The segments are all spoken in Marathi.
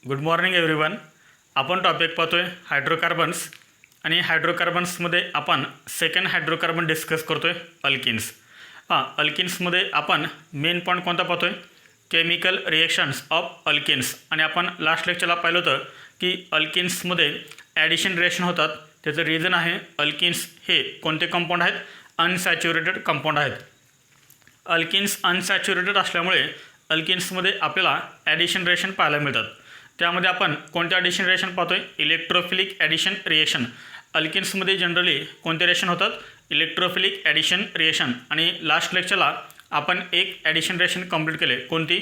Good morning everyone. आपण टॉपिक पाहतोय हायड्रोकार्बन्स आणि हायड्रोकार्बन्समध्ये आपण सेकंड हायड्रोकार्बन डिस्कस करतोय अल्किन्स. अल्किन्समध्ये आपण मेन पॉईंट कोणता पाहतोय? Chemical reactions of alkenes. आणि आपण लास्ट लेक्चरला पाहिलं होतं की अल्किन्समध्ये ॲडिशन रिएक्शन होतात. त्याचं रिझन आहे अल्किन्स हे कोणते कंपाऊंड आहेत? अनसॅच्युरेटेड कंपाऊंड आहेत. अल्किन्स अनसॅच्युरेटेड असल्यामुळे अल्किन्समध्ये आपल्याला ॲडिशन रिएक्शन पाहायला मिळतात. त्यामध्ये आपण कोणत्या ॲडिशन रिएक्शन पाहतोय? Electrophilic addition reaction. अल्किन्समध्ये जनरली कोणते रिएक्शन होतात? Electrophilic addition reaction. आणि लास्ट लेक्चरला आपण एक ॲडिशन रिएक्शन कंप्लीट केले. कोणती?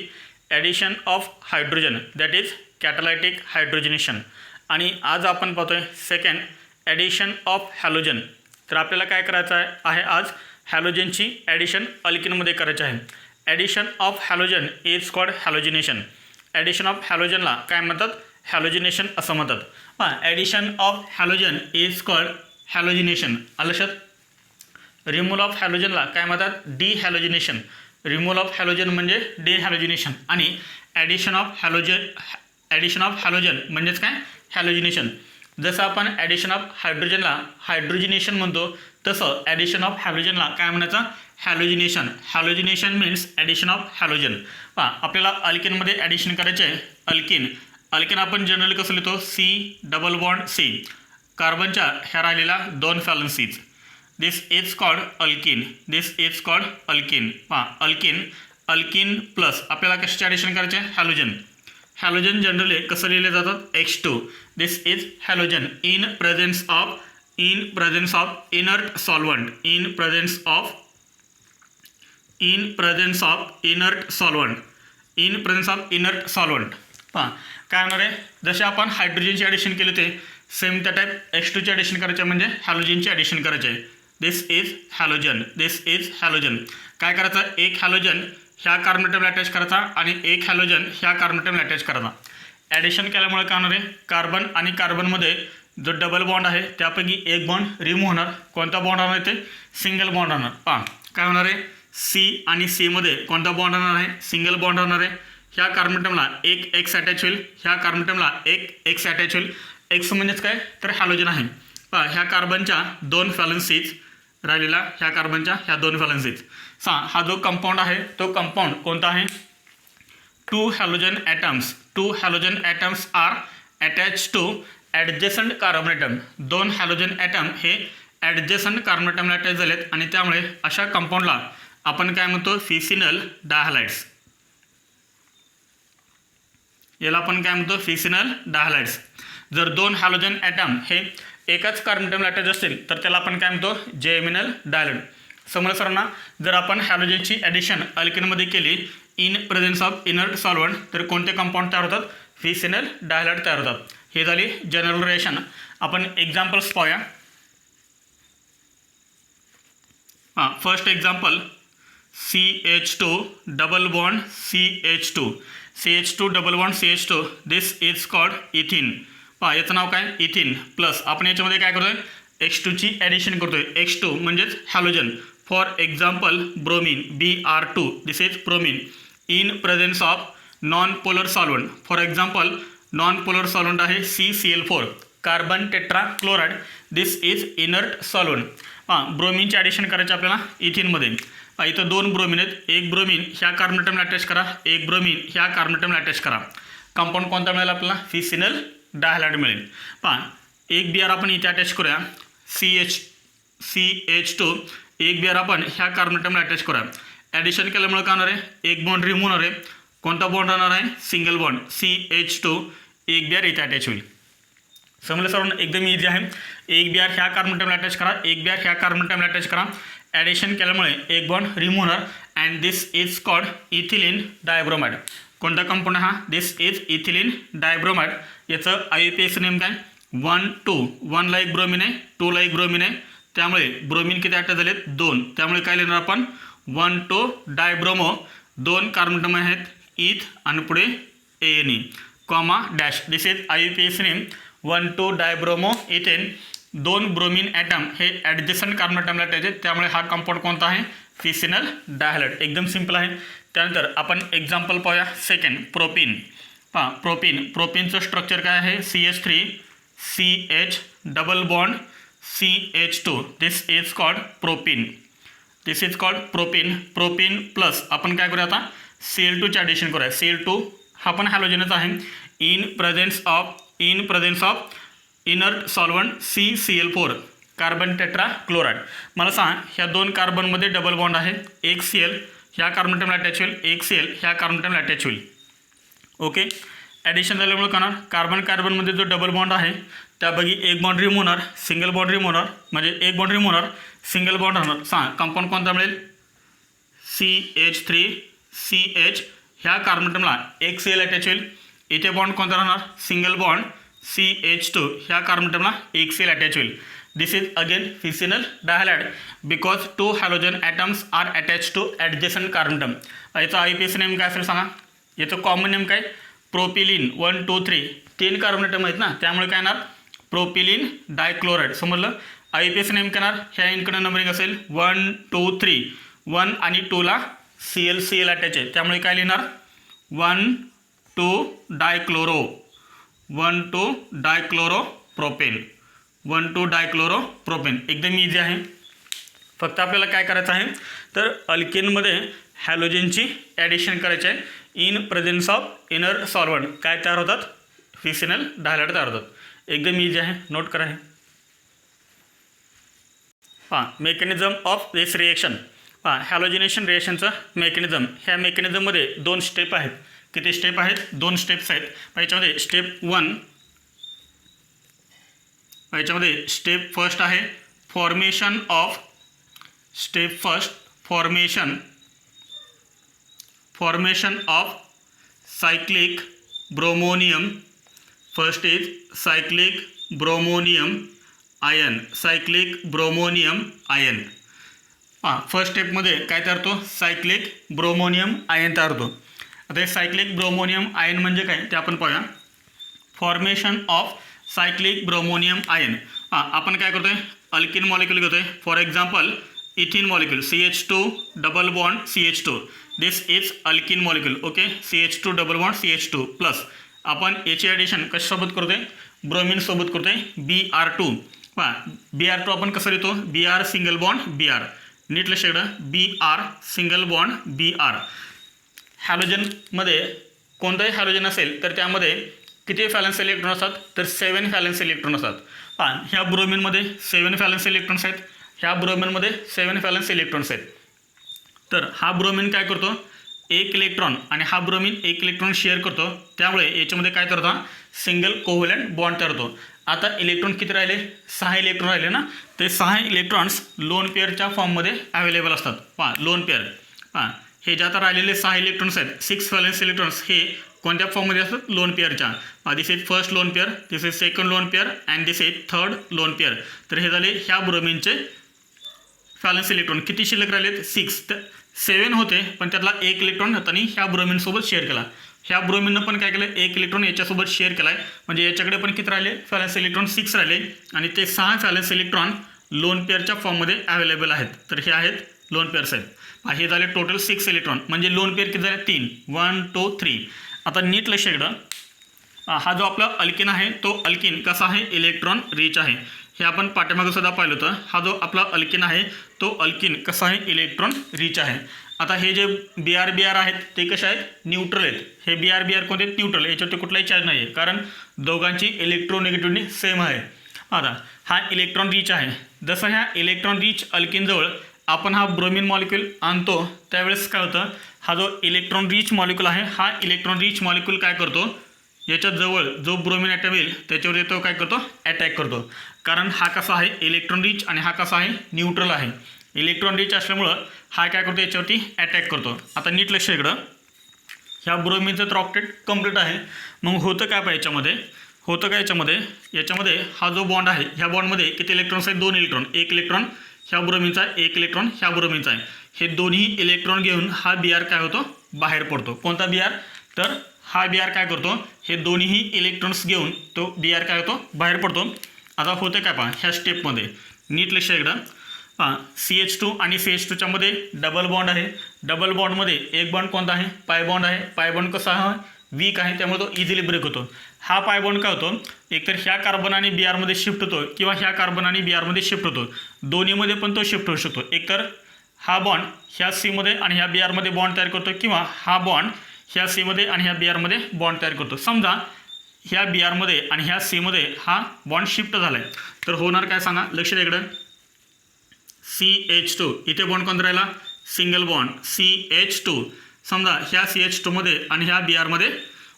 Addition of hydrogen, that is catalytic hydrogenation. आणि आज आपण पाहतोय सेकंड ॲडिशन ऑफ हॅलोजन. तर आपल्याला काय करायचं आहे आज? हॅलोजनची ॲडिशन अल्किनमध्ये करायची आहे. Addition of halogen is called halogenation. Addition of हॅलोजनला काय म्हणतात? हॅलोजिनेशन असं म्हणतात. Addition of halogen is called halogenation. लक्षात. रिमूव्हल ऑफ हॅलोजनला काय म्हणतात? डिहॅलोजिनेशन. रिमूव्हल ऑफ हॅलोजन म्हणजे डिहॅलोजिनेशन. आणि ॲडिशन ऑफ हॅलोजन म्हणजेच काय? हॅलोजिनेशन. जसं आपण ॲडिशन ऑफ हायड्रोजनला हायड्रोजिनेशन म्हणतो, तसं ॲडिशन ऑफ हॅलोजनला काय म्हणायचं? हॅलोजिनेशन. हॅलोजिनेशन मीन्स ॲडिशन ऑफ हॅलोजन. आपल्याला अल्किनमध्ये ॲडिशन करायचे आहे. अल्किन आपण जनरली कसं लिहितो? C double bond C. कार्बनच्या ह्या राहिलेल्या दोन valencies. This is called alkene. Alkene plus आपल्याला कशाचे ॲडिशन करायचे? हॅलोजन जनरली कसं लिहिले जातात? H2. This is halogen in presence of inert solvent. In presence of inert solvent. काय होणार आहे? जसे आपण हायड्रोजनची ॲडिशन केली ते सेम त्या टाईप H2ची ॲडिशन करायचे म्हणजे हॅलोजनची ॲडिशन करायचे आहे. This is halogen. काय करायचं? एक हॅलोजन ह्या कार्बन ॲटमला अटॅच करायचा आणि एक हॅलोजन ह्या कार्बन ॲटमला अटॅच करायचा. ॲडिशन केल्यामुळे काय होणार आहे? कार्बन आणि कार्बनमध्ये जो डबल बॉन्ड आहे त्यापैकी एक बॉन्ड रिमूव्ह होणार. कोणता बॉन्ड होणार आहे? ते सिंगल बॉन्ड होणार. काय होणार आहे? सी आणि सीमध्ये कोणता बॉन्ड होणार आहे? सिंगल बॉन्ड होणार आहे. ह्या कार्बन ॲटमला एक एक्स अटॅच होईल, ह्या कार्बन ॲटमला एक एक्स अटॅच होईल. एक्स म्हणजेच काय? तर हॅलोजन आहे. ह्या कार्बनच्या दोन व्हॅलन्सीज राहिलेला, ह्या कार्बनच्या ह्या दोन व्हॅलन्सीज. हा जो कंपाऊंड आहे तो कंपाऊंड कोणता आहे? Two halogen atoms are attach to adjacent carbon atom. दोन हॅलोजन ॲटम हे ॲडजसंट कार्बन ॲटमला अटॅच झालेत आणि त्यामुळे अशा कंपाऊंडला आपण काय म्हणतो? फिसिनल डायहॅलाइड्स. याला आपण काय म्हणतो? फिसिनल डायहॅलाइड्स. जर दोन हॅलोजन ॲटम हे एकाच कार्बन ॲटमला अटॅच असतील तर त्याला आपण काय म्हणतो? जेमिनल डायहॅलाइड. समजा सर्वांना, जर आपण हॅलोजनची ॲडिशन अल्किनमध्ये केली in presence of inert solvent तर कोणते कंपाऊंड तयार होतात? फिसिनल डायहॅलाइड तयार होतात. हे झाली जनरल रिएक्शन. आपण एक्झाम्पल्स पाहूया. First example CH2 double bond CH2 double bond CH2. This is called इथिन. याचं नाव काय? इथिन. प्लस आपण याच्यामध्ये काय करतोय? H2ची ॲडिशन करतोय. H2 म्हणजेच halogen. For example bromine Br2. This is bromine in presence of non polar solvent. For example non polar solvent आहे CCl4 carbon tetrachloride. This is inert solvent. ब्रोमिनची ॲडिशन करायची आपल्याला इथिनमध्ये. इथं दोन ब्रोमिन आहेत. एक ब्रोमिन ह्या कार्बन ॲटमला अटॅच करा, एक ब्रोमिन ह्या कार्बन ॲटमला अटॅच करा. कंपाऊंड कोणता मिळेल आपल्याला? फिसिनल डायहॅलाइड मिळेल. एक Br आपण इथे अटॅच करूया CH2. एक Br आपण ह्या कार्बन ॲटमला अटॅच करूया. ॲडिशन केल्यामुळे काय होणार आहे? एक बॉन्ड रिमूव्ह होणार आहे. कोणता बॉन्ड राहणार आहे? Single bond CH2. एक Br इथे अटॅच होईल. समजलं सर्वांना? एकदम इझी आहे. एक Br ह्या कार्बन ॲटमला अटॅच करा, एक Br ह्या कार्बन ॲटमला अटॅच करा. ॲडिशन केल्यामुळे एक बॉन्ड रिमूव्ह होणार. And this is called ethylene dibromide. कोणता कंपाऊंड हा? This is ethylene dibromide. याचं IUPAC नेम काय? 1,2. 1 ला एक ब्रोमिन आहे, 2 ला एक ब्रोमिन आहे. त्यामुळे ब्रोमिन किती अटॅच झालेत? 2. त्यामुळे काय लिहिणार आपण? 1,2 डायब्रोमो. दोन कार्बन ॲटम आहेत इथ आणि पुढे ANE comma dash. This is IUPAC name 1,2 dibromo ethane. दोन ब्रोमिन ॲटम हे ॲडजसंट कार्बन ॲटमला अटॅच आहेत, त्यामुळे हा कंपाऊंड कोणता आहे? फिसिनल डायहॅलाइड. एकदम सिंपल आहे. त्यानंतर आपण एक्झाम्पल पाहूया. Second propyne. पहा प्रोपीनचं स्ट्रक्चर काय आहे CH3 CH double bond CH2 this is called propene. This is called propene plus आपण काय करूया आता Cl2चे ॲडिशन करूया. Cl2 हा पण हॅलोजनच आहे. In presence of inert solvent CCl4 carbon tetra chloride. मला सांग ह्या दोन कार्बनमध्ये डबल बॉन्ड आहे. एक Cl ह्या कार्बन ॲटमला अटॅच होईल, एक Cl ह्या कार्बन ॲटमला अटॅच होईल. ओके, ॲडिशन झाल्यामुळे काय होणार कार्बनमध्ये जो डबल बॉन्ड आहे त्यापैकी एक बॉन्ड रिमूव्ह होणार, सिंगल बॉन्ड रिमूव्ह होणार, म्हणजे एक बॉन्ड रिमूव्ह होणार, सिंगल बॉन्ड राहणार. सांग कंपाऊंड कोणता मिळेल CH3 CH ह्या कार्बन ॲटमला एक Cl अटॅच होईल. इथे बॉन्ड कोणता राहणार सिंगल बॉन्ड CH2 ह्या कार्बन ॲटमला एक Cl अटॅच होईल. This is again vicinal dihalide because 2 halogen atoms are attach to adjacent carbon atom. याचा IUPAC नेम काय असेल सांगा. याचं कॉमन नेम काय प्रोपिलिन 1 2 3 3 कार्बन ॲटम आहेत ना, त्यामुळे काय येणार प्रोपिलिन डायक्लोराईड. समजलं. IUPAC नेम काय येणार ह्या इनकडं नंबरिंग असेल 1 2 3 1 आणि 2ला Cl अटॅच आहे, त्यामुळे काय लिहिणार 1 2 डायक्लोरो 1 2 डायक्लोरोप्रोपेन 1 2 डायक्लोरोप्रोपेन. एकदम इझी आहे. फक्त आपल्याला काय करायचं आहे तर अल्केनमध्ये हॅलोजनची ॲडिशन करायची आहे. In presence of inner solvent काय तयार होतात फिसिनल डायहाइड तयार होतात. एकदम इझी आहे, नोट करा हे. हां, मेकॅनिझम ऑफ दिस रिएक्शन. हां, हॅलोजिनेशन रिएक्शनचं मेकॅनिझम. ह्या मेकॅनिझममध्ये 2 स्टेप आहेत. किती स्टेप आहेत 2 स्टेप्स आहेत. याच्यामध्ये स्टेप फर्स्ट आहे formation of cyclic bromonium. First is cyclic bromonium ion. हां, फर्स्ट स्टेपमध्ये काय तयार होतो सायक्लिक ब्रोमोनियम आयन तयार होतो. आता हे सायक्लिक ब्रोमोनियम आयन म्हणजे काय ते आपण पाहूया. Formation of cyclic bromonium ion. हां, आपण काय करतोय अल्किन मॉलिक्यूल घेतोय. For example इथिन molecule CH2 double bond CH2 this is alkene molecule. Okay, CH2 double bond CH2 plus आपण याची ॲडिशन कशासोबत करतोय ब्रोमिन सोबत करतोय Br2. हां, Br2 आपण कसं लिहितो Br सिंगल बॉन्ड Br. नीट लक्ष द्या Br सिंगल बॉन्ड Br. हॅलोजनमध्ये कोणताही हॅलोजन असेल तर त्यामध्ये किती व्हॅलेन्स इलेक्ट्रॉन असतात तर 7 व्हॅलेन्स इलेक्ट्रॉन असतात. हां, ह्या ब्रोमिनमध्ये 7 व्हॅलेन्स इलेक्ट्रॉन्स आहेत. ह्या ब्रोमिनमध्ये 7 व्हॅलेन्स इलेक्ट्रॉन्स आहेत. तर हा ब्रोमिन काय करतो एक इलेक्ट्रॉन आणि हा ब्रोमिन एक इलेक्ट्रॉन शेअर करतो, त्यामुळे याच्यामध्ये काय तयार होता सिंगल कोव्हॅलेंट बॉन्ड तयार होतो. आता इलेक्ट्रॉन किती राहिले 6 इलेक्ट्रॉन राहिले ना, ते 6 इलेक्ट्रॉन्स लोन पेअरच्या फॉर्ममध्ये अवेलेबल असतात. पहा लोन पेअर. हां, हे जे आता राहिलेले 6 इलेक्ट्रॉन्स आहेत 6 व्हॅलेन्स इलेक्ट्रॉन्स हे कोणत्या फॉर्ममध्ये असतात लोन पेअरच्या. This is first lone pair, this is second lone pair and this is third lone pair. तर हे झाले ह्या ब्रोमिनचे व्हॅलेन्स इलेक्ट्रॉन. किती शिल्लक राहिलेत 6. तर 7 होते पण त्यातला एक इलेक्ट्रॉन त्यांनी ह्या ब्रोमिनसोबत शेअर केला. ह्या ब्रोमिननं पण काय केलं एक इलेक्ट्रॉन याच्यासोबत शेअर केला आहे, म्हणजे याच्याकडे पण किती राहिले व्हॅलेन्स इलेक्ट्रॉन 6 राहिले आणि ते 6 व्हॅलेन्स इलेक्ट्रॉन लोन पेअरच्या फॉर्ममध्ये अवेलेबल आहेत. तर हे आहेत लोन पेअर्स आहेत. हे झाले टोटल 6 इलेक्ट्रॉन, म्हणजे लोन पेअर किती झाले 3 1 2 3. आता नीट लक्ष इकडं हा जो आपला अल्किन आहे तो अल्किन कसा आहे इलेक्ट्रॉन रिच आहे. हे आपण पाठीमागं सुद्धा पाहिलं होतं. हा जो आपला अल्किन आहे तो अल्किन कसा आहे इलेक्ट्रॉन रिच आहे. आता हे जे Br आहेत ते कसे आहेत न्यूट्रल आहेत. हे Br कोणते न्यूट्रल, याच्यावरती कुठलाही चार्ज नाही आहे कारण दोघांची इलेक्ट्रोनेगेटिव्हिटी सेम आहे. आता हा इलेक्ट्रॉन रिच आहे. जसं ह्या इलेक्ट्रॉन रिच अल्किनजवळ आपण हा ब्रोमिन मॉलिक्यूल आणतो त्यावेळेस काय होतं हा जो इलेक्ट्रॉन रिच मॉलिक्यूल आहे हा इलेक्ट्रॉन रिच मॉलिक्यूल काय करतो याच्या जवळ जो ब्रोमिन ॲटम येईल त्याच्यावर येतो काय करतो अटॅक करतो. कारण हा कसा आहे इलेक्ट्रॉन रिच आणि हा कसा आहे न्यूट्रल आहे. इलेक्ट्रॉन रिच असल्यामुळं हा काय करतो याच्यावरती अटॅक करतो. आता नीट लक्ष इकडं ह्या ब्रोमिनचं तर ऑक्टेट कंप्लीट आहे. मग होतं काय पाहिजे याच्यामध्ये हा जो बॉन्ड आहे ह्या बॉन्डमध्ये किती इलेक्ट्रॉन्स आहेत 2 इलेक्ट्रॉन. एक इलेक्ट्रॉन ह्या ब्रोमिनचा आहे, एक इलेक्ट्रॉन ह्या ब्रोमिनचा आहे. हे दोन्ही इलेक्ट्रॉन घेऊन हा Br काय होतो बाहेर पडतो. कोणता Br तर हा Br काय करतो हे दोन्ही इलेक्ट्रॉन्स घेऊन तो Br काय होतो बाहेर पडतो. आता होतं काय पहा ह्या स्टेपमध्ये नीट लक्ष इकडं CH2 आणि CH2च्या मध्ये डबल बॉन्ड आहे. डबल बॉन्डमध्ये एक बॉन्ड कोणता आहे पाय बॉन्ड आहे. पाय बॉन्ड कसा आहे वीक आहे, त्यामुळे तो इझिली ब्रेक होतो. हा पाय बॉन्ड काय होतो, एकतर ह्या कार्बन आणि बी आरमध्ये शिफ्ट होतो किंवा ह्या कार्बन आणि बी आरमध्ये शिफ्ट होतो. दोन्हीमध्ये पण तो शिफ्ट होऊ शकतो. एकतर हा बॉन्ड ह्या सीमध्ये आणि ह्या बी आरमध्ये बॉन्ड तयार करतो किंवा हा बॉन्ड ह्या सीमध्ये आणि ह्या बी आरमध्ये बॉन्ड तयार करतो. समजा ह्या बी आरमध्ये आणि ह्या सीमध्ये हा बॉन्ड शिफ्ट झाला आहे, तर होणार काय सांगा, लक्ष द्या इकडं. CH2 इथे बॉन्ड कोणता राहिला, सिंगल बॉन्ड CH2. समजा ह्या CH2 मध्ये आणि ह्या बी आरमध्ये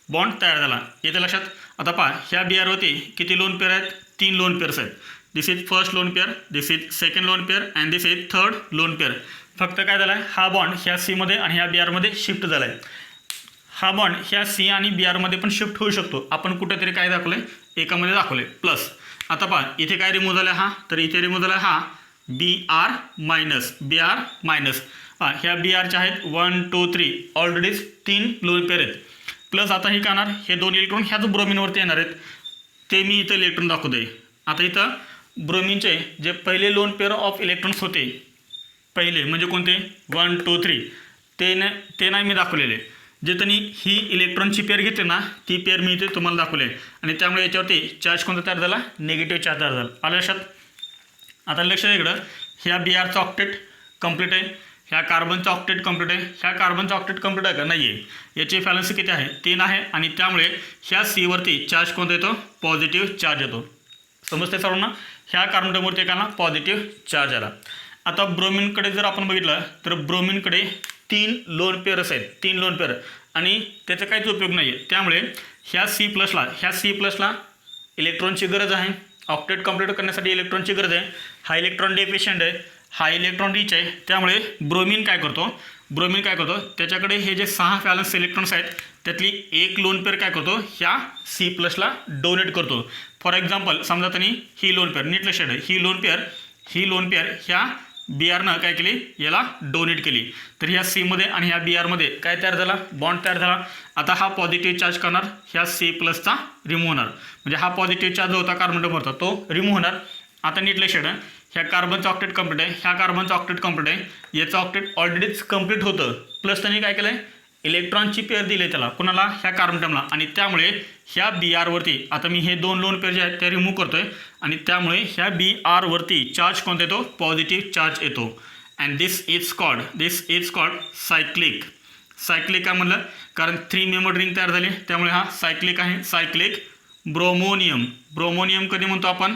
बॉन्ड तयार झाला. येते लक्षात. आता पहा ह्या बी आरवरती किती लोन पेअर आहेत, 3 लोन पेअर्स आहेत. This is first lone pair, this is second lone pair and this is third lone pair. फक्त काय झालं आहे, हा बॉन्ड ह्या सीमध्ये आणि ह्या बी आरमध्ये शिफ्ट झाला आहे. हा बॉन्ड ह्या सी आणि बी आरमध्ये पण शिफ्ट होऊ शकतो. आपण कुठेतरी काय दाखवलं आहे, एकामध्ये दाखवलं आहे प्लस. आता पहा इथे काय रिमूव्ह झालं हा, तर इथे रिमूव्ह झाला हा BR मायनस. ह्या बी आरच्या आहेत 1 2 3 ऑलरेडीच 3 लोन पेअर आहेत. प्लस आता हे काय हे 2 इलेक्ट्रॉन ह्याच ब्रोमिनवरती येणार आहेत, ते मी इथं इलेक्ट्रॉन दाखवतो आहे. आता इथं ब्रोमिनचे जे पहिले लोन पेअर ऑफ इलेक्ट्रॉन्स होते, पहिले म्हणजे कोणते 1 2 3, ते नाही मी दाखवलेले. जे त्यांनी ही इलेक्ट्रॉनची पेअर घेतली ना, ती पेअर मी इथे तुम्हाला दाखवले आणि त्यामुळे याच्यावरती चार्ज कोणता तयार झाला, निगेटिव्ह चार्ज तयार झाला. आलं लक्षात. आता लक्ष द्या इकडं, ह्या बी आरचा ऑक्टेट कंप्लीट आहे, ह्या कार्बनचा ऑक्टेट कंप्लीट आहे. ह्या कार्बनचा ऑक्टेट कंप्लीट आहे का, नाही आहे. याची व्हॅलन्सी किती आहे, 3 आहे आणि त्यामुळे ह्या सीवरती चार्ज कोणता येतो, पॉझिटिव्ह चार्ज येतो. समजते सर्वांना. ह्या कार्बनवरती एकाला पॉझिटिव्ह चार्ज आला. आता ब्रोमिनकडे जर आपण बघितलं तर ब्रोमिनकडे 3 लोन पेअर्स आहेत, 3 लोन पेअर, आणि त्याचा काहीच उपयोग नाही आहे. त्यामुळे ह्या सी प्लसला इलेक्ट्रॉनची गरज आहे. ऑक्टेट कंप्लीट करण्यासाठी इलेक्ट्रॉनची गरज आहे. हा इलेक्ट्रॉन डेफिशियंट आहे, हा इलेक्ट्रॉन रिच आहे. त्यामुळे ब्रोमिन काय करतो, त्याच्याकडे हे जे 6 व्हॅलन्स इलेक्ट्रॉन्स आहेत त्यातली एक लोन पेअर काय करतो, ह्या सी प्लसला डोनेट करतो. फॉर एक्झाम्पल समजा त्यांनी ही लोन पेअर, नीट लक्षात आहे, ही लोन पेअर ह्या बी आरनं काय केली, याला डोनेट केली. तर ह्या सीमध्ये आणि ह्या बी आरमध्ये काय तयार झाला, बॉन्ड तयार झाला. आता हा पॉझिटिव्ह चार्ज करणार, ह्या सी प्लसचा रिमूव्ह होणार. म्हणजे हा पॉझिटिव्ह चार्ज होता कार्बनवरचा, तो रिमूव्ह होणार. आता नीट लक्षात आहे, ह्या कार्बनचं ऑक्टेट कंप्लीट आहे, ह्या कार्बनचं ऑक्टेट कंप्लीट आहे, याचं ऑक्टेट ऑलरेडीच कंप्लीट होतं. प्लस त्यांनी काय केलं आहे, इलेक्ट्रॉनची पेअर दिली त्याला, कुणाला, ह्या कार्बन टर्मला. आणि त्यामुळे ह्या बी आरवरती आता मी हे 2 लोन पेअर जे आहेत ते रिमूव्ह करतो आहे आणि त्यामुळे ह्या बी आरवरती चार्ज कोणता येतो, पॉझिटिव्ह चार्ज येतो. And this is called cyclic काय म्हणलं, कारण 3 मेंबर रिंग तयार झाली, त्यामुळे हा सायक्लिक आहे. सायक्लिक ब्रोमोनियम कधी म्हणतो आपण,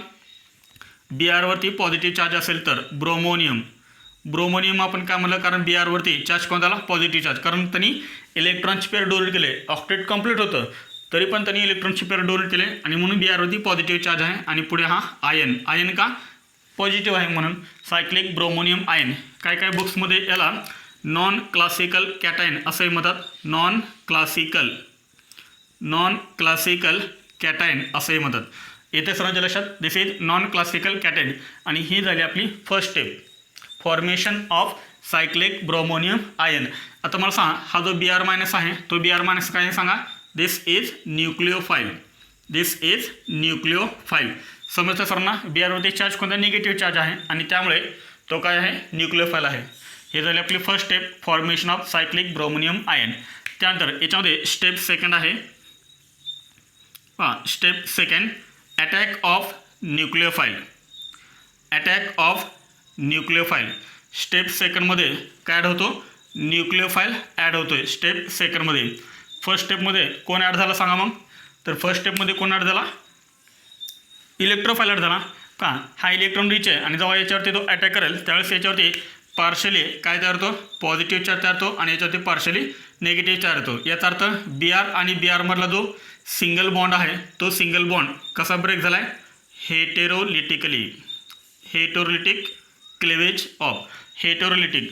बी आरवरती पॉझिटिव्ह चार्ज असेल तर ब्रोमोनियम आपण काय म्हणलं, कारण बी आरवरती चार्ज कोणता आला, पॉझिटिव्ह चार्ज. कारण त्यांनी इलेक्ट्रॉनची पेअर डोनेट केले, ऑक्टेट कंप्लीट होतं तरी पण त्यांनी इलेक्ट्रॉनची पेअर डोनेट केले आणि म्हणून बी आरवरती पॉझिटिव्ह चार्ज आहे. आणि पुढे हा आयन का पॉझिटिव्ह आहे म्हणून सायक्लिक ब्रोमोनियम आयन. काय बुक्समध्ये याला नॉन क्लासिकल कॅटायन असंही म्हणतात, नॉन क्लासिकल कॅटायन असंही म्हणतात. येथे सर्वांच्या लक्षात, दिस इज नॉन क्लासिकल कॅटायन. आणि ही झाली आपली first step, formation of cyclic bromonium ion. आता मला सांगा, हा जो बी आर मायनस आहे तो बी आर मायनस काय आहे सांगा, दिस इज न्यूक्लिओफाइल. समजतं सर्वांना. बी आरवरती चार्ज कोणता, निगेटिव्ह चार्ज आहे आणि त्यामुळे तो काय आहे, न्यूक्लिओफाइल आहे. हे झाली आपली first step, formation of cyclic bromonium ion. त्यानंतर याच्यामध्ये स्टेप सेकंड आहे, step second, attack of nucleophile. Step सेकंडमध्ये काय ॲड होतो, न्यूक्लिओफाइल ॲड होतो आहे स्टेप सेकंडमध्ये. फर्स्ट स्टेपमध्ये कोण ॲड झाला सांगा मग, तर फर्स्ट स्टेपमध्ये कोण ॲड झाला, इलेक्ट्रोफाइल ॲड झाला का. हा इलेक्ट्रॉन रिच आहे आणि जेव्हा याच्यावरती तो अटॅक करेल त्यावेळेस याच्यावरती पार्शली काय तयार होतो, पॉझिटिव्ह चार्ज तयार होतो आणि याच्यावरती पार्शली निगेटिव्ह चार्ज येतो. याचा अर्थ बी आर आणि बी आरमधला जो सिंगल बॉन्ड आहे तो सिंगल बॉन्ड कसा ब्रेक झाला आहे, हेटेरोलिटिक क्लेवेज ऑफ. हेटेरोलिटिक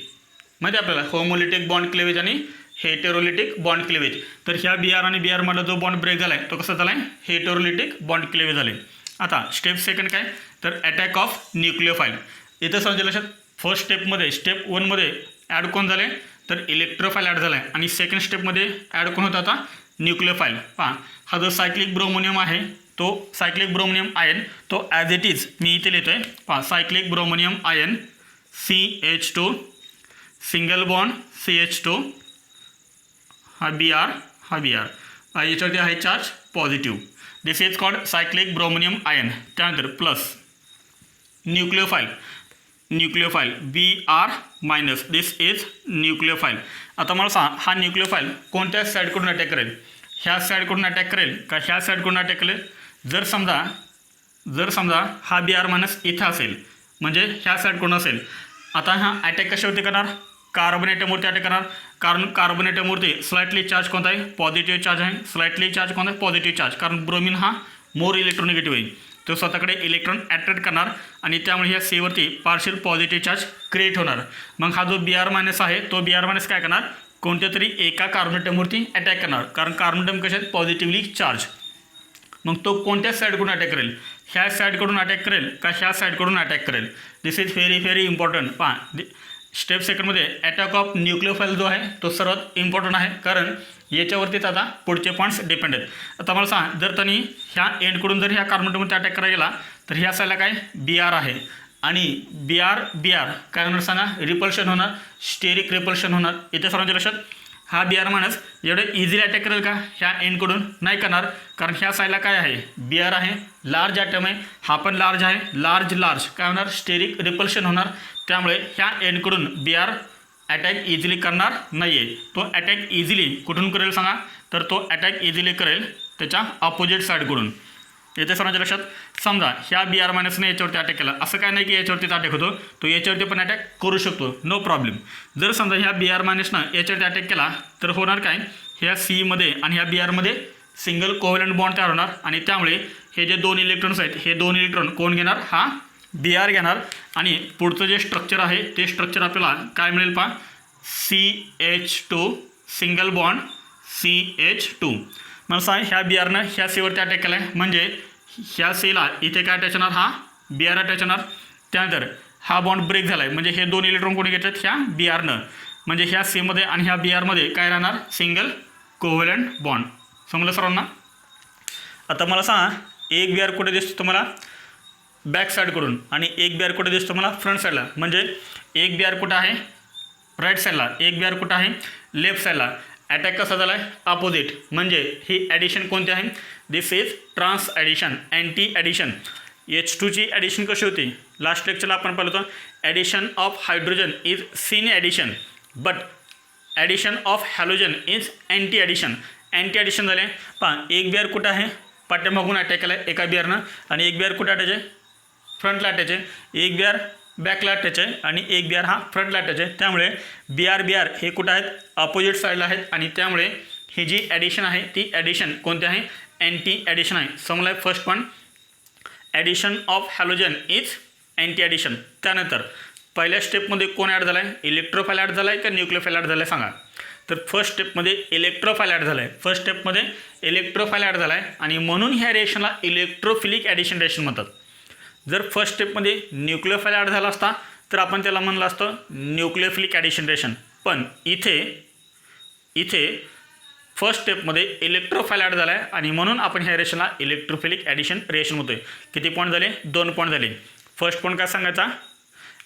म्हणजे आपल्याला होमोलिटिक बॉन्ड क्लेवेज आणि हेटेरोलिटिक बॉन्ड क्लेवेज. तर ह्या बी आर आणि बी आरमधला जो बॉन्ड ब्रेक झाला आहे तो कसा झाला आहे, हेटेरोलिटिक बॉन्ड क्लेवेज झाले. आता स्टेप सेकंड काय, तर अटॅक ऑफ न्यूक्लिओफाइल. इथं समजेल लक्षात, फर्स्ट स्टेपमध्ये स्टेप 1मध्ये ॲड कोण झाले, तर इलेक्ट्रोफाइल ॲड झाला आहे आणि सेकंड स्टेपमध्ये ॲड कोण होता, आता न्यूक्लिओफाइल. हा जो सायक्लिक ब्रोमोनियम आहे तो सायक्लिक ब्रोमोनियम आयन तो ॲज इट इज मी इथे लिहितो आहे. Cyclic bromonium ion CH2 single bond CH2, हा बी आर याच्यावरती आहे charge positive. This is called cyclic bromonium ion. त्यानंतर plus nucleophile Br- this is nucleophile. आता मला सांग, हा न्यूक्लिओफाईल कोणत्या साईडकडून अटॅक करेल? ह्या साईडकडून अटॅक करेल का ह्या साईडकडून अटॅक करेल? जर समजा हा Br- इथं असेल म्हणजे ह्या साईडकडून असेल. आता हा अटॅक कशावरती करणार? कार्बन ॲटमवरती अटॅक करणार. कारण कार्बन ॲटमवरती स्लाइटली चार्ज कोणता आहे? पॉझिटिव्ह चार्ज आहे. स्लाइटली चार्ज कोणता आहे? Positive charge. कारण ब्रोमिन हा मोर इलेक्ट्रोनिगेटिव्ह आहे, तो स्वतःकडे इलेक्ट्रॉन अट्रॅक्ट करणार आणि त्यामुळे ह्या सीवरती पार्शियल पॉझिटिव्ह चार्ज क्रिएट होणार. मग हा जो Br- आहे तो Br- काय करणार? कोणत्या तरी एका कार्बन ॲटमवरती अटॅक करणार. कारण कार्बन ॲटम कसे आहेत? Positively charge. मग तो कोणत्या साईडकडून अटॅक करेल? ह्या साईडकडून अटॅक करेल का ह्या साईडकडून अटॅक करेल? दिस इज व्हेरी व्हेरी इम्पॉर्टंट. पहा, स्टेप सेकंडमध्ये अटॅक ऑफ न्यूक्लिओफाईल जो आहे तो सर्वात इम्पॉर्टंट आहे, कारण याच्यावरतीच आता पुढचे पॉईंट्स डिपेंड आहेत. आता मला सांग, जर त्यांनी ह्या एंडकडून जर ह्या कार्बन ॲटममध्ये अटॅक करायला गेला तर ह्या साईडला काय Br आहे आणि Br काय होणार सांगा? रिपल्शन होणार, स्टेरिक रिपल्शन होणार. इथे सर्वांच्या लक्षात, हा Br- एवढं इझिली अटॅक करेल का ह्या एंडकडून? नाही करणार. कारण ह्या साईडला काय आहे? Br आहे, लार्ज ॲटम आहे, हा पण लार्ज आहे. लार्ज काय होणार? स्टेरिक रिपल्शन होणार. त्यामुळे ह्या एंडकडून Br अटॅक इझिली करणार नाही आहे. तो अटॅक इझिली कुठून करेल सांगा? तर तो अटॅक इझिली करेल त्याच्या अपोजिट साईडकडून. येथे सर्वांच्या लक्षात, समजा ह्या Br- याच्यावरती अटॅक केला, असं काय नाही की याच्यावरतीच अटॅक होतो, तो याच्यावरती पण अटॅक करू शकतो, नो प्रॉब्लेम. जर समजा ह्या Br- याच्यावरती अटॅक केला तर होणार काय? ह्या Cमध्ये आणि ह्या Br- सिंगल कोव्हलंट बॉन्ड तयार होणार आणि त्यामुळे हे जे दोन इलेक्ट्रॉन्स आहेत हे दोन इलेक्ट्रॉन कोण घेणार? हा Br घेणार. आणि पुढचं जे स्ट्रक्चर आहे ते स्ट्रक्चर आपल्याला काय मिळेल? पहा, CH2 सिंगल बॉन्ड CH2. मला सांग, ह्या Br- ह्या सीवरती अटॅक केला आहे म्हणजे ह्या सीला इथे काय अटॅच होणार? हा Br अटॅच होणार. त्यानंतर हा बॉन्ड ब्रेक झाला आहे म्हणजे हे दोन इलेक्ट्रॉन कोणी घेतात? ह्या Br- म्हणजे ह्या सीमध्ये आणि ह्या Br- काय राहणार? Single covalent bond. समजलं सर्वांना? आता मला सांगा, एक Br कुठे दिसतो तुम्हाला? बॅक साईडकडून, आणि एक Br कुठे दिसतो मला? फ्रंट साईडला. म्हणजे एक Br कुठं आहे? राईट साईडला. एक Br कुठं आहे? लेफ्ट साईडला. अटॅक कसा झाला आहे? अपोजिट. म्हणजे ही ॲडिशन कोणती आहे? This is trans addition, anti addition. H2ची ॲडिशन कशी होती? लास्ट लेक्चरला आपण पाहिलं होतं, addition of hydrogen is syn addition, but addition of halogen is anti addition. Anti addition झाले. पहा, एक Br कुठं आहे? पाठीमागून अटॅक केला आहे एका Br- आणि एक Br कुठं अटॅच आहे? फ्रंटला अटॅच आहे. एक Br बॅकला अटॅच आहे आणि एक Br हा फ्रंटला अटॅच आहे. त्यामुळे Br हे कुठं आहेत? अपोजिट साईडला आहेत आणि त्यामुळे ही जी ॲडिशन आहे ती ॲडिशन कोणती आहे? अँटी ॲडिशन आहे. समजलं आहे? First point, addition of halogen is anti addition. त्यानंतर पहिल्या स्टेपमध्ये कोण ॲड झाला आहे? इलेक्ट्रोफाईल ॲड झाला आहे का न्यूक्लिओफाईल ॲड झाला आहे सांगा? तर फर्स्ट स्टेपमध्ये इलेक्ट्रोफाईल ॲड झाला आहे. फर्स्ट स्टेपमध्ये इलेक्ट्रोफाईल ॲड झाला आहे आणि म्हणून ह्या रिएक्शनला इलेक्ट्रोफिलिक ॲडिशन रिएक्शन म्हणतात. जर फर्स्ट स्टेपमध्ये न्यूक्लिओफाईल ॲड झाला असता तर आपण त्याला म्हणलं असतं न्यूक्लिओफिलिक ॲडिशन रिएक्शन. पण इथे फर्स्ट स्टेपमध्ये इलेक्ट्रोफाईल ॲड झाला आहे आणि म्हणून आपण ह्या रिएक्शनला इलेक्ट्रोफिलिक ॲडिशन रिएक्शन म्हणतोय. किती पॉईंट झाले? 2 पॉईंट झाले. फर्स्ट पॉईंट काय सांगायचा?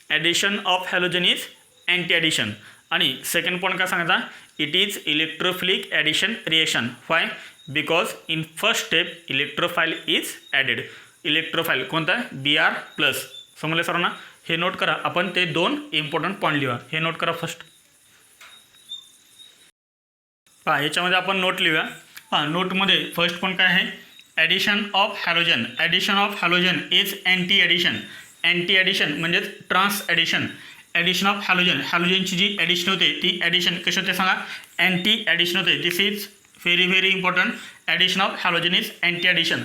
Addition of halogen is anti addition. आणि सेकंड पॉईंट काय सांगायचा? It is electrophilic addition reaction. Y? Because in first step इलेक्ट्रोफाईल is added. इलेक्ट्रोफाईल कोणता? Br+. समजले सर्वांना? हे नोट करा. आपण ते 2 इम्पॉर्टंट पॉईंट लिहा. हे नोट करा फर्स्ट. पहा, याच्यामध्ये आपण नोट लिहूया. पहा, नोटमध्ये फर्स्ट पॉईंट काय आहे? Addition of halogen. Addition of halogen is anti addition. Anti addition म्हणजेच trans addition. Addition of halogen, हॅलोजनची जी ॲडिशन होते ती ॲडिशन कशी होते सांगा? अँटी ॲडिशन होते. This is very very important. Addition of halogen is anti addition.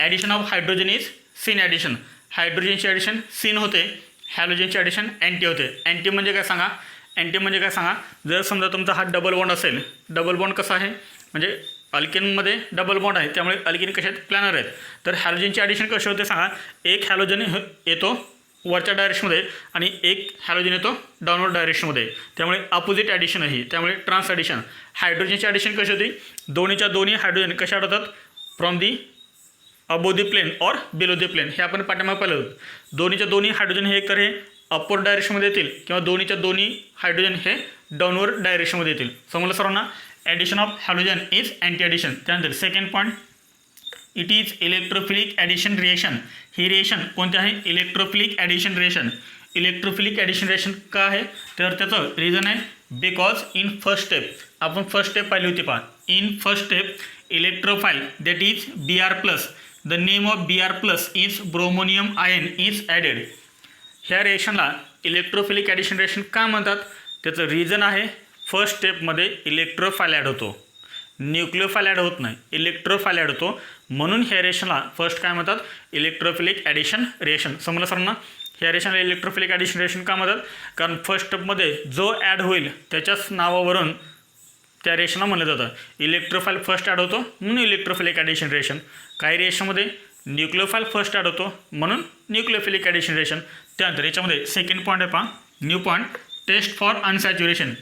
Addition of hydrogen is syn addition. हायड्रोजनची ॲडिशन सिन होते, हॅलोजनची ॲडिशन अँटी होते. अँटी म्हणजे काय सांगा? अँटी म्हणजे काय सांगा? जर समजा तुमचा हा डबल बॉन्ड असेल, डबल बॉन्ड कसा आहे? म्हणजे अल्केनमध्ये डबल बॉन्ड आहे त्यामुळे अल्केन कसे आहेत? प्लॅनर आहेत. तर हॅलोजनची ॲडिशन कशी होते सांगा? एक हॅलोजन येतो वरच्या डायरेक्शनमध्ये आणि एक हॅलोजन येतो डाऊनवर्ड डायरेक्शनमध्ये. त्यामुळे अपोजिट ॲडिशन आहे, त्यामुळे ट्रान्स ॲडिशन. हायड्रोजनची ॲडिशन कशी होती? दोन्हीच्या दोन्ही हायड्रोजन कशा आढळतात? From the above the plane और बिलो दी प्लेन. हे आपण पाठीमागे पाहिलं होतं. दोन्हीच्या दोन्ही हायड्रोजन हे एकतर हे अपवर्ड डायरेक्शनमध्ये येतील किंवा दोन्हीच्या दोन्ही हायड्रोजन हे डाऊनवर्ड डायरेक्शनमध्ये येतील. समजलं सर्वांना? Addition of halogen is anti addition. त्यानंतर second point, it is electrophilic addition reaction. ही रिएक्शन कोणते आहे? Electrophilic addition reaction. Electrophilic addition reaction का आहे? तर त्याचं रिझन आहे बिकॉज इन फर्स्ट स्टेप, आपण फर्स्ट स्टेप पाहिली होती पहा. In first step electrophile that is Br+, the name of Br+ is bromonium ion is added. ह्या रिएक्शनला इलेक्ट्रोफिलिक ॲडिशन रिएक्शन का म्हणतात? त्याचं रिझन आहे फर्स्ट स्टेपमध्ये इलेक्ट्रोफाइल ॲड होतो, न्यूक्लिओफाइल ॲड होत नाही, इलेक्ट्रोफाइल ॲड होतो. म्हणून ह्या रिएक्शनला फर्स्ट काय म्हणतात? Electrophilic addition reaction. समजलं सर्वांना? ह्या रिएक्शनला इलेक्ट्रोफिलिक ॲडिशन रिएक्शन का म्हणतात? कारण फर्स्ट स्टेपमध्ये जो ॲड होईल त्याच्याच नावावरून त्या रिएक्शनला म्हणलं जातं. इलेक्ट्रोफाइल फर्स्ट ॲड होतो म्हणून इलेक्ट्रोफिलिक ॲडिशन रिएक्शन. काही रिएक्शनमध्ये न्यूक्लिओफाइल फर्स्ट ॲड होतो म्हणून न्यूक्लिओफिलिक ॲडिशन रिएक्शन. त्यानंतर याच्यामध्ये सेकंड पॉईंट आहे पहा, न्यू पॉईंट, टेस्ट फॉर अनसॅच्युरेशन.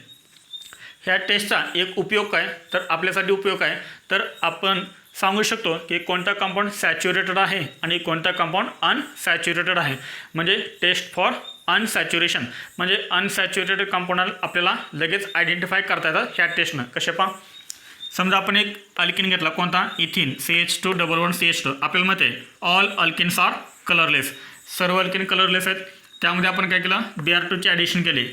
ह्या टेस्टचा एक उपयोग काय? तर आपल्यासाठी उपयोग काय? तर आपण सांगू शकतो की कोणता कंपाऊंड सॅच्युरेटेड आहे आणि कोणता कंपाऊंड अनसॅच्युरेटेड आहे. म्हणजे टेस्ट फॉर अनसॅच्युरेशन म्हणजे अनसॅच्युरेटेड कंपाऊंड आपल्याला लगेच आयडेंटिफाय करता येतात ह्या टेस्टनं. कसे पहा, समजा आपण एक अल्किन घेतला, कोणता? इथिन CH211CH2. आपल्याला माहिती आहे ऑल अल्किन्स आर कलरलेस, सर्व अल्किन कलरलेस आहेत. त्यामध्ये आपण काय केलं? Br2ची ॲडिशन केली.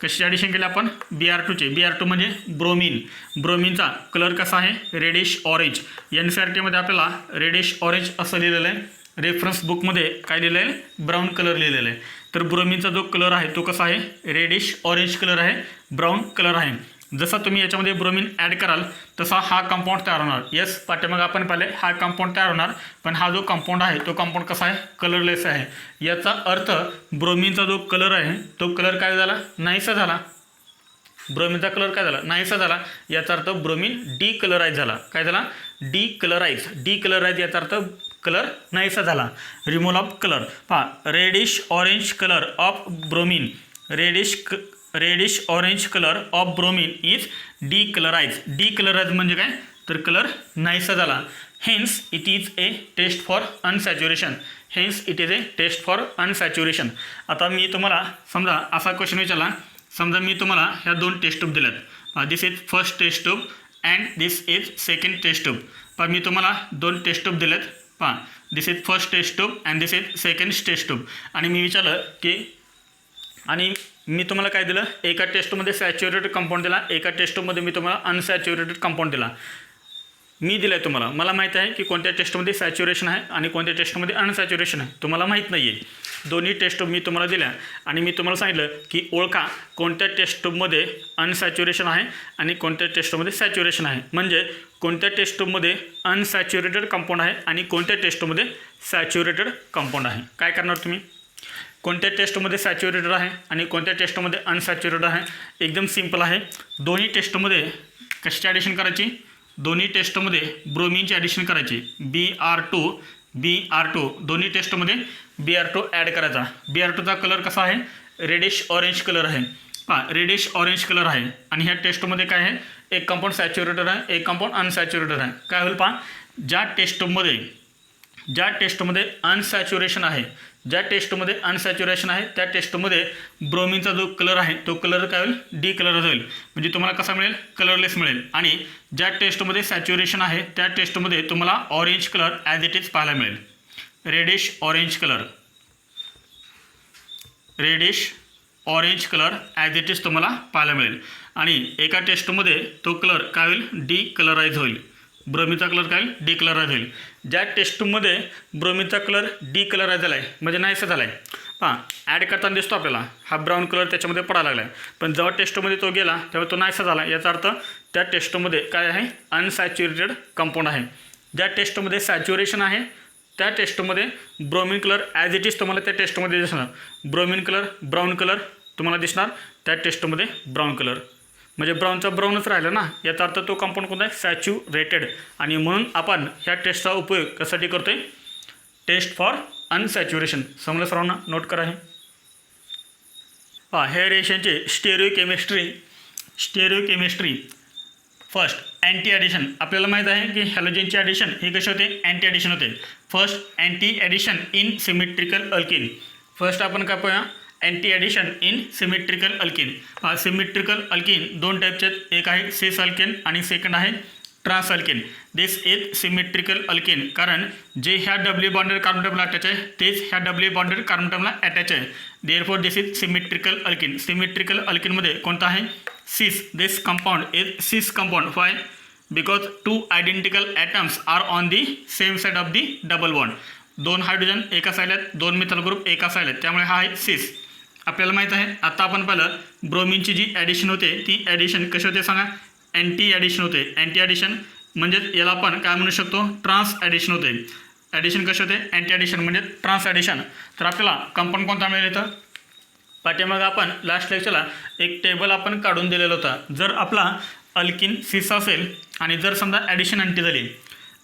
कशी ॲडिशन केली आपण? Br2चे. Br2 म्हणजे ब्रोमीन. ब्रोमीनचा कलर कसा आहे? Reddish orange. NCERTमध्ये आपल्याला रेडिश ऑरेंज असं लिहिलेलं आहे. रेफरन्स बुकमध्ये काय लिहिलं आहे? ब्राऊन कलर लिहिलेलं आहे. तर ब्रोमीनचा जो कलर आहे तो कसा आहे? रेडिश ऑरेंज कलर आहे, ब्राऊन कलर आहे. जसा तुम्ही याच्यामध्ये ब्रोमीन ॲड कराल तसा हा कंपाऊंड तयार होणार. येस, पाठीमागे आपण पाहिले हा कंपाऊंड तयार होणार. पण हा जो कंपाऊंड आहे तो कंपाऊंड कसा आहे? कलरलेस आहे. याचा अर्थ ब्रोमीनचा जो कलर आहे तो कलर काय झाला? नाहीसा झाला. ब्रोमीनचा कलर काय झाला? नाहीसा झाला. याचा अर्थ ब्रोमीन डिकलराईज झाला. काय झाला? डिकलराईज. डिकलराईज याचा अर्थ कलर नाहीसा झाला, रिमूव्हल ऑफ कलर. पहा, reddish orange colour of bromine, reddish orange colour of bromine is decolourise. Decolourise म्हणजे काय? तर कलर नाहीसा झाला. Hence it is a test for unsaturation. Hence it is a test for unsaturation. आता मी तुम्हाला समजा असा क्वेश्चन विचारला, समजा मी तुम्हाला ह्या दोन टेस्ट ट्यूब दिल्यात. This is first test tube and this is second test tube. पहा, मी तुम्हाला दोन टेस्ट ट्यूब दिलेत. पहा, this is first test tube and this is second test tube. आणि मी विचारलं की, आणि मी तुम्हाला काय दिलं? एका टेस्टमध्ये सॅच्युरेटेड कंपाऊंड दिला, एका टेस्टमध्ये मी तुम्हाला अनसॅच्युरेटेड कंपाऊंड दिला. मी दिलं आहे तुम्हाला. मला माहीत आहे की कोणत्या टेस्टमध्ये सॅच्युरेशन आहे आणि कोणत्या टेस्टमध्ये अनसॅच्युरेशन आहे. तुम्हाला माहीत नाही आहे. दोन्ही टेस्ट मी तुम्हाला दिल्या आणि मी तुम्हाला सांगितलं की ओळखा कोणत्या टेस्टमध्ये अनसॅच्युरेशन आहे आणि कोणत्या टेस्टमध्ये सॅच्युरेशन आहे. म्हणजे कोणत्या टेस्टमध्ये अनसॅच्युरेटेड कंपाऊंड आहे आणि कोणत्या टेस्टमध्ये सॅच्युरेटेड कंपाऊंड आहे. काय करणार तुम्ही? कोणत्या टेस्टमध्ये सॅच्युरेटेड आहे आणि कोणत्या टेस्टमध्ये अनसॅच्युरेटेड आहे. एकदम सिम्पल आहे. दोन्ही टेस्टमध्ये कशाची ॲडिशन करायची? दोन्ही टेस्टमध्ये ब्रोमीनची ॲडिशन करायची. Br2 दोन्ही टेस्टमध्ये Br2 ॲड करायचा. Br2चा कलर कसा आहे? रेडिश ऑरेंज कलर आहे. पहा, रेडिश ऑरेंज कलर आहे. आणि ह्या टेस्टमध्ये काय आहे? एक कंपाऊंड सॅच्युरेटेड आहे, एक कंपाऊंड अनसॅच्युरेटेड आहे. काय होईल पहा, ज्या टेस्टमध्ये अनसॅच्युरेशन आहे, ज्या टेस्टमध्ये अनसॅच्युरेशन आहे त्या टेस्टमध्ये ब्रोमीनचा जो कलर आहे तो कलर काय होईल? डिकलर होईल. म्हणजे तुम्हाला कसा मिळेल? कलरलेस मिळेल. आणि ज्या टेस्टमध्ये सॅच्युरेशन आहे त्या टेस्टमध्ये तुम्हाला orange colour as it is पाहायला मिळेल. Reddish orange colour as it is तुम्हाला पाहायला मिळेल. आणि एका टेस्टमध्ये तो कलर काय होईल? डिकलराईज होईल. ब्रोमीनचा कलर काय होईल? डिकलराईज होईल. ज्या टेस्टमध्ये ब्रोमीनचा कलर डिकलराईज झाला आहे म्हणजे नाहीसा झाला आहे. पहा, ॲड करताना दिसतो आपल्याला हा ब्राऊन कलर त्याच्यामध्ये पडायला लागला आहे. पण जेव्हा टेस्टमध्ये तो गेला तेव्हा तो नाहीसा झाला. याचा अर्थ त्या टेस्टमध्ये काय आहे? अनसॅच्युरेटेड कंपाऊंड आहे. ज्या टेस्टमध्ये सॅच्युरेशन आहे त्या टेस्टमध्ये bromine colour as it is तुम्हाला त्या टेस्टमध्ये दिसणार. ब्रोमीन कलर ब्राऊन कलर तुम्हाला दिसणार त्या टेस्टमध्ये ब्राऊन कलर. म्हणजे ब्राऊनचा ब्राऊनच राहिला ना. याचा अर्थ तो कंपाऊंड कोणता आहे? सॅच्युरेटेड. आणि म्हणून आपण ह्या टेस्टचा उपयोग कशासाठी करतो आहे? Test for unsaturation. समजलं सर्वांना? नोट करा हे. ह्या रिएक्शनचे स्टेरिओकेमिस्ट्री फर्स्ट अँटी ॲडिशन. आपल्याला माहीत आहे की हॅलोजनची ॲडिशन ही कशी होते? अँटी ॲडिशन होते. First anti addition in symmetrical alkene. First आपण काय पाहूया? Anti addition in symmetrical alkene. Symmetrical alkene दोन टाईपचे आहेत, एक आहे सिस अल्केन आणि सेकंड आहे trans alkene. This is symmetrical alkene, कारण जे ह्या डब्ल्यू बॉन्डेड कार्बन ॲटमला अटॅच आहे तेच ह्या डब्ल्यू बॉन्डेड कार्बन ॲटमला अटॅच आहे. Therefore this is symmetrical alkene. Symmetrical अल्केनमध्ये कोणता आहे cis. This compound is cis compound. Why? Because two identical atoms are on the same side of the double bond. दोन हायड्रोजन एका साईड आहेत, दोन मिथाइल ग्रुप एका साईड आहेत, त्यामुळे हा आहे सिस. आपल्याला माहीत आहे. आता आपण पाहिलं ब्रोमिनची जी ॲडिशन होते ती ॲडिशन कशी होते सांगा. अँटी ॲडिशन होते. अँटी ॲडिशन म्हणजे याला आपण काय म्हणू शकतो ट्रान्स ॲडिशन होते. ॲडिशन कसे होते अँटी ॲडिशन म्हणजे ट्रान्स ॲडिशन. तर आपल्याला कंपाऊंड कोणता मिळेल इथं पाठीमागं आपण लास्ट लेक्चरला एक टेबल आपण काढून दिलेला होता. जर आपला अल्किन सिस असेल आणि जर समजा ॲडिशन अँटी झाली,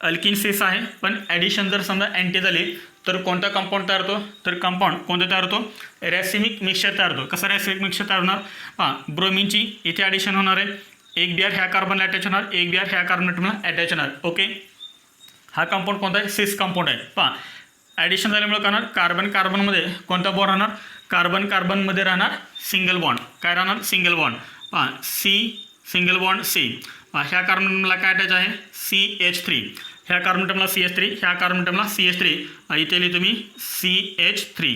अल्किन सिस आहे पण ॲडिशन जर समजा अँटी झाली तर कोणता कंपाऊंड तयार होतो. तर कंपाऊंड कोणतं तयार होतो रॅसिमिक मिक्सचर तयार होतो. कसं रॅसिमिक मिक्सचर तयार होणार. ब्रोमिनची इथे ॲडिशन होणार आहे, एक बिआर ह्या कार्बनला अटॅच होणार, एक बिआर ह्या कार्बन ॲटमला अटॅच होणार. ओके, हा कंपाऊंड कोणता आहे सिस कंपाऊंड आहे. ॲडिशन झाल्यामुळे काय होणार कार्बन कार्बनमध्ये कोणता बॉन्ड राहणार. कार्बन कार्बनमध्ये राहणार सिंगल बॉन्ड. काय राहणार single bond. C single bond C. ह्या कार्बनला काय अटॅच आहे CH3. ह्या कार्बन ॲटमला CH3, ह्या कार्बन ॲटमला CH3. इथे लिहितो तुम्ही CH3.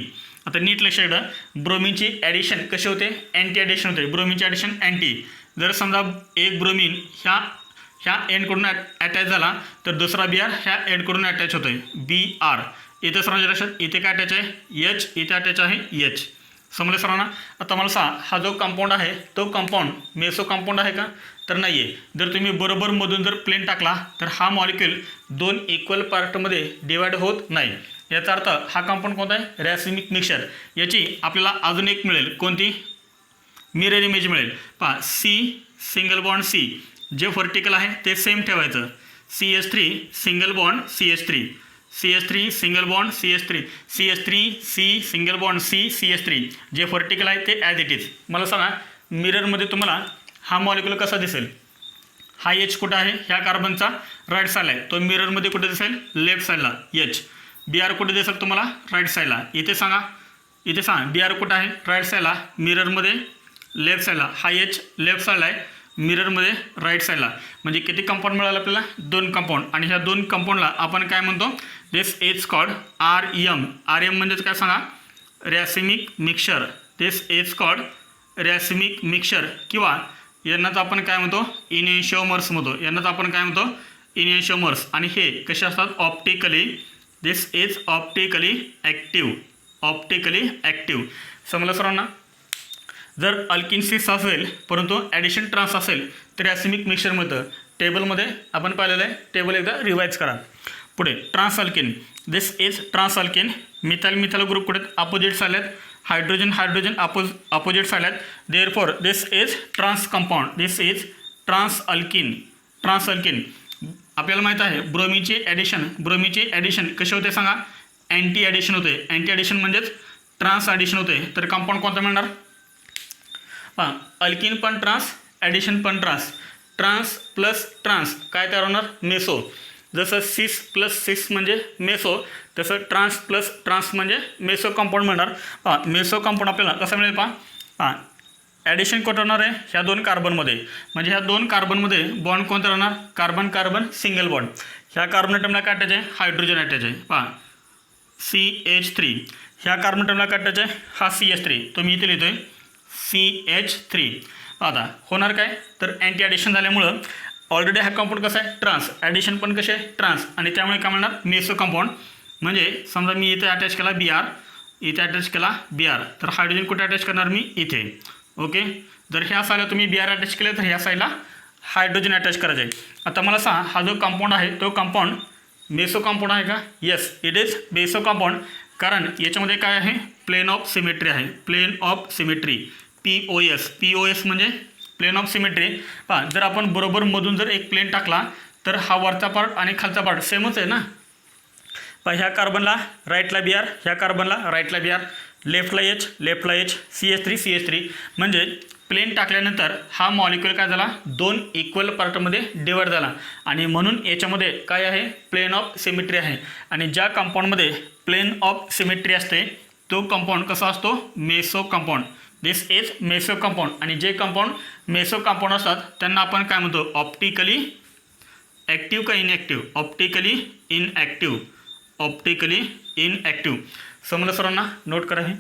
आता नीट लक्षात घ्या ब्रोमिनची ॲडिशन कशी होते अँटी ॲडिशन होते. ब्रोमिनची ॲडिशन अँटी. जर समजा एक ब्रोमिन ह्या एंडकडून अटॅच झाला तर दुसरा बिआर ह्या एंडकडून अटॅच होतो आहे BR. इथे सर्वांच्या लक्षात इथे काय अटॅच आहे H, इथे अटॅच आहे H. समजलं सर्वांना. आता मला सांगा हा जो कंपाऊंड आहे तो कंपाऊंड मेसो कंपाऊंड आहे का तर नाही आहे. जर तुम्ही बरोबर मधून जर प्लेन टाकला तर हा मॉलिक्यूल दोन इक्वल पार्टमध्ये डिवाइड होत नाही. याचा अर्थ हा कंपाऊंड कोणता आहे रॅसिमिक मिक्सचर. याची आपल्याला अजून एक मिळेल कोणती मिरर इमेज मिळेल. C सिंगल बॉन्ड C जे व्हर्टिकल आहे ते सेम ठेवायचं. CH3 single bond CH3, CH3 single bond CH3, CH3 C single bond C CH3 जे व्हर्टिकल आहे ते ॲज इट इज. मला सांगा मिररमध्ये तुम्हाला हा मॉलिक्यूल कसा दिसेल. हा H कुठं आहे ह्या कार्बनचा राईट साईडला आहे, तो मिररमध्ये कुठे दिसेल लेफ्ट साईडला H. BR कुठे दिसेल तुम्हाला राईट साईडला. इथे सांगा BR कुठं आहे राईट साईडला मिररमध्ये लेफ्ट साईडला. हा H लेफ्ट साईडला आहे, मिररमध्ये राईट साईडला. म्हणजे किती कंपाऊंड मिळालं आपल्याला दोन कंपाऊंड. आणि ह्या दोन कंपाऊंडला आपण काय म्हणतो this is called RM. RM म्हणजेच काय सांगा racemic mixture. This is called racemic mixture किंवा यांनाच आपण काय म्हणतो इनिशियोमर्स म्हणतो. यांनाच आपण काय म्हणतो इनिशियोमर्स. आणि हे कसे असतात optically. This is optically active. Optically active. समजलं सर्वांना. जर अल्किन सिस असेल परंतु ॲडिशन ट्रान्स असेल तर रॅसिमिक मिक्सचर मिळतं. टेबलमध्ये आपण पाहिलेलं आहे, टेबल एकदा रिवाईज करा. पुढे trans alkene. This is trans alkene. Methyl group कुठे अपोजिट साईड आहेत, हायड्रोजन अपोजिट साईड आहेत. Therefore this is trans compound. This is trans alkene. Trans alkene. आपल्याला माहीत आहे ब्रोमिनची ॲडिशन कशी होते सांगा अँटी ॲडिशन होते. अँटी ॲडिशन म्हणजेच ट्रान्स ॲडिशन होते. तर कंपाऊंड कोणता मिळणार अल्किन पण ट्रान्स ॲडिशन पण ट्रान्स. ट्रान्स प्लस ट्रान्स काय तयार होणार मेसो. जसं सिस प्लस सिस म्हणजे मेसो तसं ट्रान्स प्लस ट्रान्स म्हणजे मेसो कंपाऊंड मिळणार. मेसो कंपाऊंड आपल्याला कसं मिळेल ॲडिशन कुठं होणार आहे ह्या दोन कार्बनमध्ये. म्हणजे ह्या दोन कार्बनमध्ये बॉन्ड कोणता राहणार कार्बन कार्बन सिंगल बॉन्ड. ह्या कार्बन ॲटमला काय अटॅच आहे हायड्रोजन अटॅच आहे CH3. ह्या कार्बन ॲटमला काय अटॅच आहे हा CH3. तो मी इथे लिहितोय CH3. आता होणार काय तर अँटी ॲडिशन झाल्यामुळं ऑलरेडी हा कंपाऊंड कसा आहे ट्रान्स, ॲडिशन पण कसे आहे ट्रान्स. आणि त्यामुळे काय म्हणणार मेसो कंपाऊंड. म्हणजे समजा मी इथे अटॅच केला BR, इथे अटॅच केला BR, तर हायड्रोजन कुठे अटॅच करणार मी इथे. ओके, जर ह्या साईडला तुम्ही BR अटॅच केले तर ह्या साईडला हायड्रोजन अटॅच करायचं आहे. आता मला सांगा हा जो कंपाऊंड आहे तो कंपाऊंड मेसो कंपाऊंड आहे का. Yes it is meso compound. कारण याच्यामध्ये काय आहे प्लेन ऑफ सिमेट्री आहे. प्लेन ऑफ सिमेट्री POS म्हणजे प्लेन ऑफ सिमेट्री. जर आपण बरोबर मधून जर एक प्लेन टाकला तर हा वरचा पार्ट आणि खालचा पार्ट सेमच आहे ना. ह्या कार्बनला राईटला BR, ह्या कार्बनला राईटला BR, लेफ्टला H, CH3 म्हणजे प्लेन टाकल्यानंतर हा मॉलिक्यूल काय झाला दोन इक्वल पार्टमध्ये डिवाइड झाला. आणि म्हणून याच्यामध्ये काय आहे प्लेन ऑफ सिमेट्री आहे. आणि ज्या कंपाऊंडमध्ये प्लेन ऑफ सिमेट्री असते तो कंपाऊंड कसा असतो, meso compound. This is meso compound. आणि जे कंपाऊंड मेसो कंपाऊंड असतात त्यांना आपण काय म्हणतो, ऑप्टिकली ॲक्टिव्ह का inactive, optically inactive, optically inactive. समजलं सर्वांना, नोट करा हे.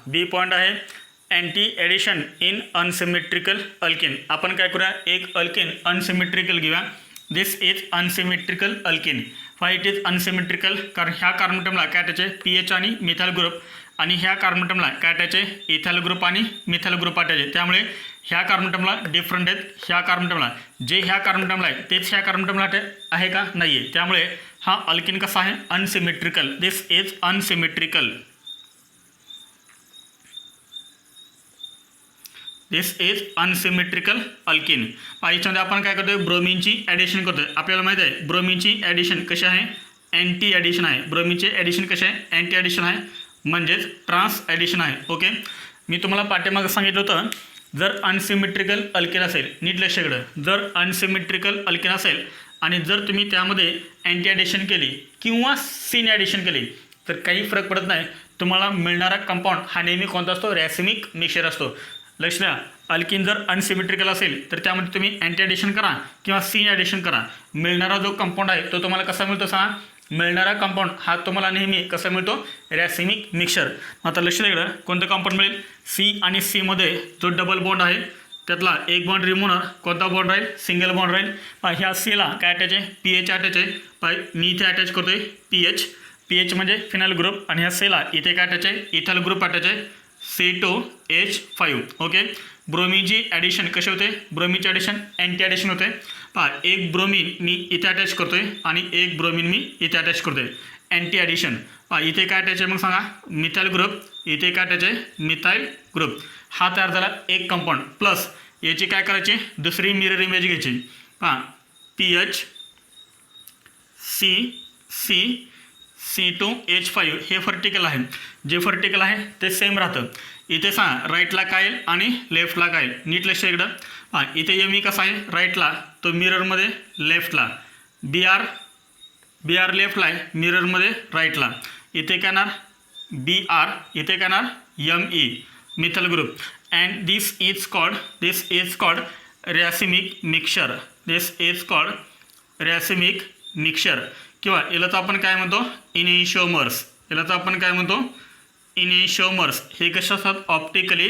बी पॉईंट आहे anti addition in unsymmetrical alkene. आपण काय करूया, एक अल्केन अनसिमेट्रिकल घेऊया. This is unsymmetrical alkene. It is unsymmetrical कारण ह्या कार्बोनॅटमला काय अटॅच आहे, पीएच आणि मिथाइल ग्रुप, आणि ह्या कार्बोनॅटमला काय अटॅच आहे, इथाइल ग्रुप आणि मिथाइल ग्रुप अटॅच आहे. त्यामुळे ह्या कार्बोनॅटमला डिफरंट आहेत, ह्या कार्बोनॅटमला जे ह्या कार्बोनॅटमला आहे तेच ह्या कार्बोनॅटमला आहे का, नाही आहे. त्यामुळे हा अल्केन कसा आहे, unsymmetrical. This is unsymmetrical. This is unsymmetrical alkane. याच्यामध्ये आपण काय करतोय, ब्रोमिनची ॲडिशन करतोय. आपल्याला माहिती आहे ब्रोमिनची ॲडिशन कशी आहे, अँटी ॲडिशन आहे. ब्रोमिनचे ॲडिशन कसे आहे, अँटी ॲडिशन आहे, म्हणजेच ट्रान्स ॲडिशन आहे. ओके, मी तुम्हाला पाठीमागं सांगितलं होतं, जर अनसिमेट्रिकल अल्केन असेल, नीट लक्ष इकडं, जर अनसिमेट्रिकल अल्केन असेल आणि जर तुम्ही त्यामध्ये अँटी ॲडिशन केली किंवा सिन ॲडिशन केली तर काही फरक पडत नाही. तुम्हाला मिळणारा कंपाऊंड हा नेहमी कोणता असतो, रॅसिमिक मिक्सचर असतो. लक्ष द्या, अल्किन जर अनसिमेट्रिकल असेल तर त्यामध्ये तुम्ही अँटी ॲडिशन करा किंवा सिन ॲडिशन करा, मिळणारा जो कंपाऊंड आहे तो तुम्हाला कसा मिळतो सांगा, मिळणारा कंपाऊंड हा तुम्हाला नेहमी कसा मिळतो, रॅसिमिक मिक्सचर. आता लक्ष द्या इकडं, कोणतं कंपाऊंड मिळेल, सी आणि सीमध्ये जो डबल बॉन्ड आहे त्यातला एक बॉन्ड रिमूव्ह होणार, कोणता बॉन्ड राहील, सिंगल बॉन्ड राहील. ह्या सीला काय अटॅच आहे, पीएच अटॅच आहे. मी इथे अटॅच करतोय पीएच, पीएच म्हणजे फिनाइल ग्रुप, आणि ह्या सीला इथे काय अटॅच आहे, इथाइल ग्रुप अटॅच आहे, C2H5. ओके, ब्रोमीनची ॲडिशन कशी होते, ब्रोमीनची ॲडिशन अँटी ॲडिशन होते. एक ब्रोमीन मी इथे अटॅच करतोय आणि एक ब्रोमीन मी इथे अटॅच करतोय, अँटी ॲडिशन. इथे काय अटॅच आहे मग सांगा, मिथाइल ग्रुप, इथे काय अटॅच आहे, मिथाइल ग्रुप. हा तयार झाला एक कंपाऊंड. प्लस याची काय करायची, दुसरी मिरर इमेज घ्यायची. PH C2H5 हे व्हर्टिकल आहे, जे व्हर्टिकल आहे ते सेम राहतं. इथे सांगा राईटला काय येईल आणि लेफ्टला काय येईल, नीट लक्ष इकडं. इथे एम ई कसा आहे, राईटला, तो मिररमध्ये लेफ्टला. बी आर लेफ्टला आहे, मिररमध्ये राईटला. इथे काय येणार BR, इथे काय येणार ME, methyl group. And this is called racemic mixture. This is called racemic mixture, किंवा याला तर आपण काय म्हणतो, इनिशिओमर्स. याला तर आपण काय म्हणतो, इनिशिओमर्स. हे कसे असतात, optically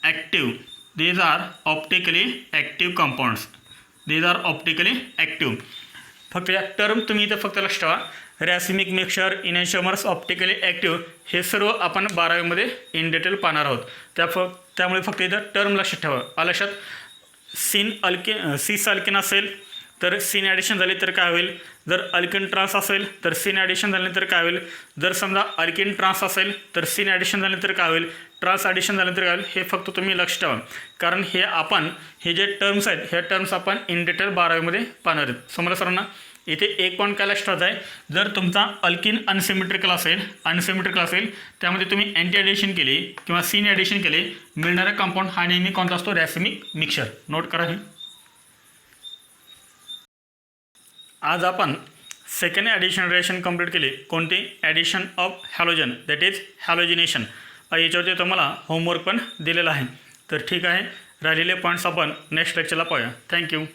active. These are optically active compounds. These are optically active. फक्त या टर्म तुम्ही इथं फक्त लक्ष ठेवा, racemic mixture, enantiomers, optically active, हे सर्व आपण 12वीमध्ये इन डिटेल पाहणार आहोत. त्यामुळे फक्त इथं टर्म लक्षात ठेवा. लक्षात, सीस अल्केन असेल तर सिन ॲडिशन झाली तर काय होईल, जर अल्केन ट्रान्स असेल तर सिन ॲडिशन झाले तर काय होईल, जर समजा अल्केन ट्रान्स असेल तर सिन ॲडिशन झाले तर काय होईल, ट्रान्स ॲडिशन झाले तर काय होईल. हे फक्त तुम्ही लक्ष ठेवा, कारण हे जे टर्म्स आहेत ह्या टर्म्स आपण इन डिटेल 12वीमध्ये पाहणार आहेत. समजा सर्वांना इथे एक पॉईंट काय लक्षात आहे, जर तुमचा अल्किन अनसिमेट्रिकल असेल त्यामध्ये तुम्ही अँटी ॲडिशन केली किंवा सिन ॲडिशन केले, मिळणारा कंपाऊंड हा नेहमी कोणता असतो, रॅसिमिक मिक्सचर. नोट करा हे. आज आपण सेकंड ॲडिशन रिएक्शन कंप्लीट केली. कोणती, addition of halogen, that is halogenation. याच्यावरती तुम्हाला होमवर्क पण दिलेला आहे. तर ठीक आहे, राहिलेले पॉईंट्स आपण नेक्स्ट लेक्चरला पाहूया. थँक्यू.